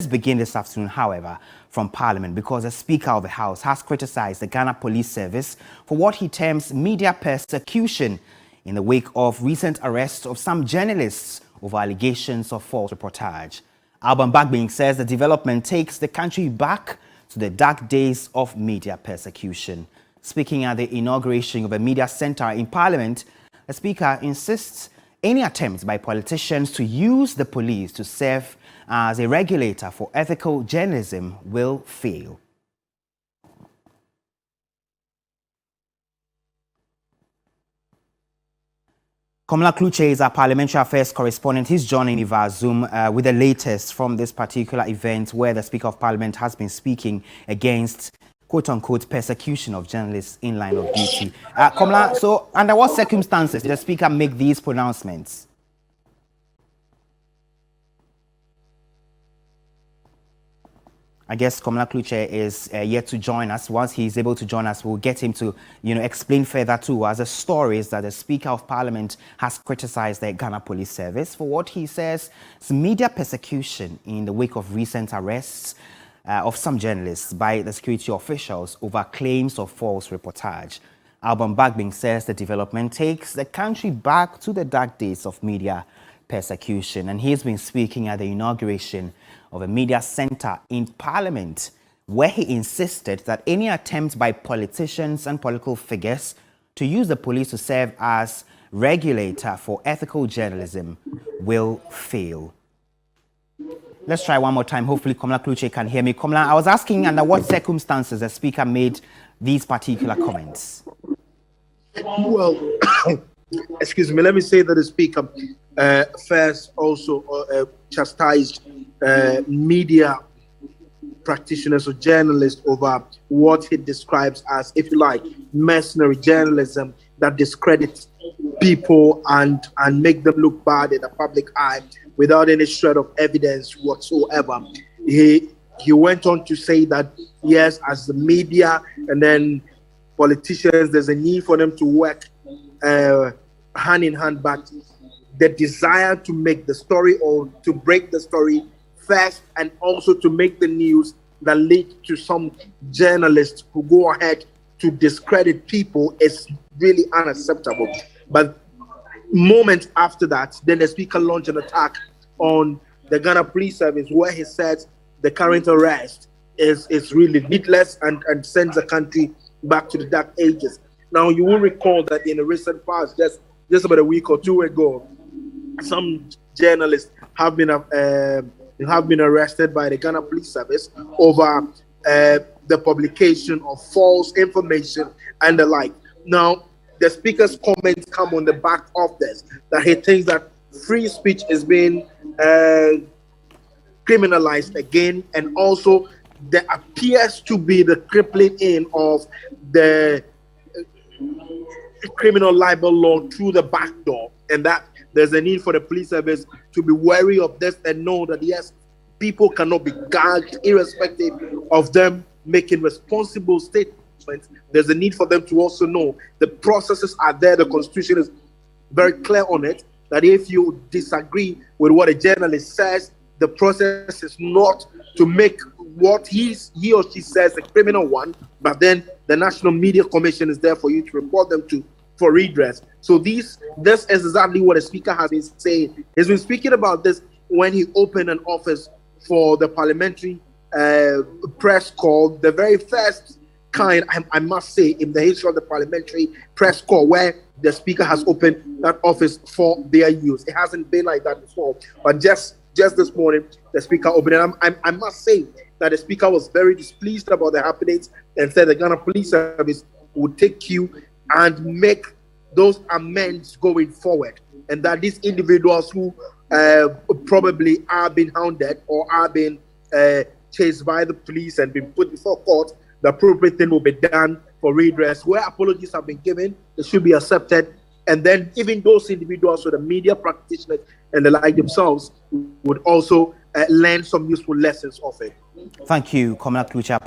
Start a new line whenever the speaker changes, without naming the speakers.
Let's begin this afternoon, however, from Parliament, because the Speaker of the House has criticized the Ghana Police Service for what he terms media persecution in the wake of recent arrests of some journalists over allegations of false reportage. Alban Bagbing says the development takes the country back to the dark days of media persecution. Speaking at the inauguration of a media centre in Parliament, the Speaker insists any attempts by politicians to use the police to serve as a regulator for ethical journalism will fail. Komla Kluche is our parliamentary affairs correspondent. He's joining me via Zoom with the latest from this particular event where the Speaker of Parliament has been speaking against quote-unquote persecution of journalists in line of duty. Komla, so under what circumstances did the Speaker make these pronouncements? I guess Komla Kluche is yet to join us. Once he's able to join us, we'll get him to, explain further to us the stories that the Speaker of Parliament has criticized the Ghana Police Service for what he says is media persecution in the wake of recent arrests of some journalists by the security officials over claims of false reportage. Alban Bagbing says the development takes the country back to the dark days of media persecution, and he's been speaking at the inauguration of a media centre in Parliament, where he insisted that any attempt by politicians and political figures to use the police to serve as regulator for ethical journalism will fail. Let's try one more time. Hopefully Komla Kluche can hear me. Komla, I was asking under what circumstances the Speaker made these particular comments.
Well, excuse me, let me say that the Speaker first also chastised media practitioners or journalists over what he describes as, if you like, mercenary journalism that discredits people and make them look bad in the public eye without any shred of evidence whatsoever. He went on to say that, yes, as the media and then politicians, there's a need for them to work hand in hand, but the desire to make the story or to break the story first and also to make the news that lead to some journalists who go ahead to discredit people is really unacceptable. But moments after that, then the Speaker launched an attack on the Ghana Police Service where he said the current arrest is really needless and sends the country back to the dark ages. Now, you will recall that in the recent past, just about a week or two ago, some journalists have been arrested by the Ghana Police Service over the publication of false information and the like. Now, the Speaker's comments come on the back of this, that he thinks that free speech is being criminalized again, and also there appears to be the crippling in of the criminal libel law through the back door, and that there's a need for the police service to be wary of this and know that, yes, people cannot be gagged irrespective of them making responsible statements. There's a need for them to also know the processes are there. The Constitution is very clear on it, that if you disagree with what a journalist says, the process is not to make what he or she says a criminal one, but then the National Media Commission is there for you to report them to for redress. So this is exactly what the Speaker has been saying. He's been speaking about this when he opened an office for the parliamentary press call, the very first kind, I must say, in the history of the parliamentary press call, where the Speaker has opened that office for their use. It hasn't been like that before, but just this morning, the Speaker opened it. I must say that the Speaker was very displeased about the happenings and said the Ghana Police Service would take cue and make those amends going forward, and that these individuals who probably are being hounded or are being chased by the police and been put before court, the appropriate thing will be done for redress. Where apologies have been given, they should be accepted, and then even those individuals, so the media practitioners and the like themselves, would also learn some useful lessons of it.
Thank you, Komla Kluche.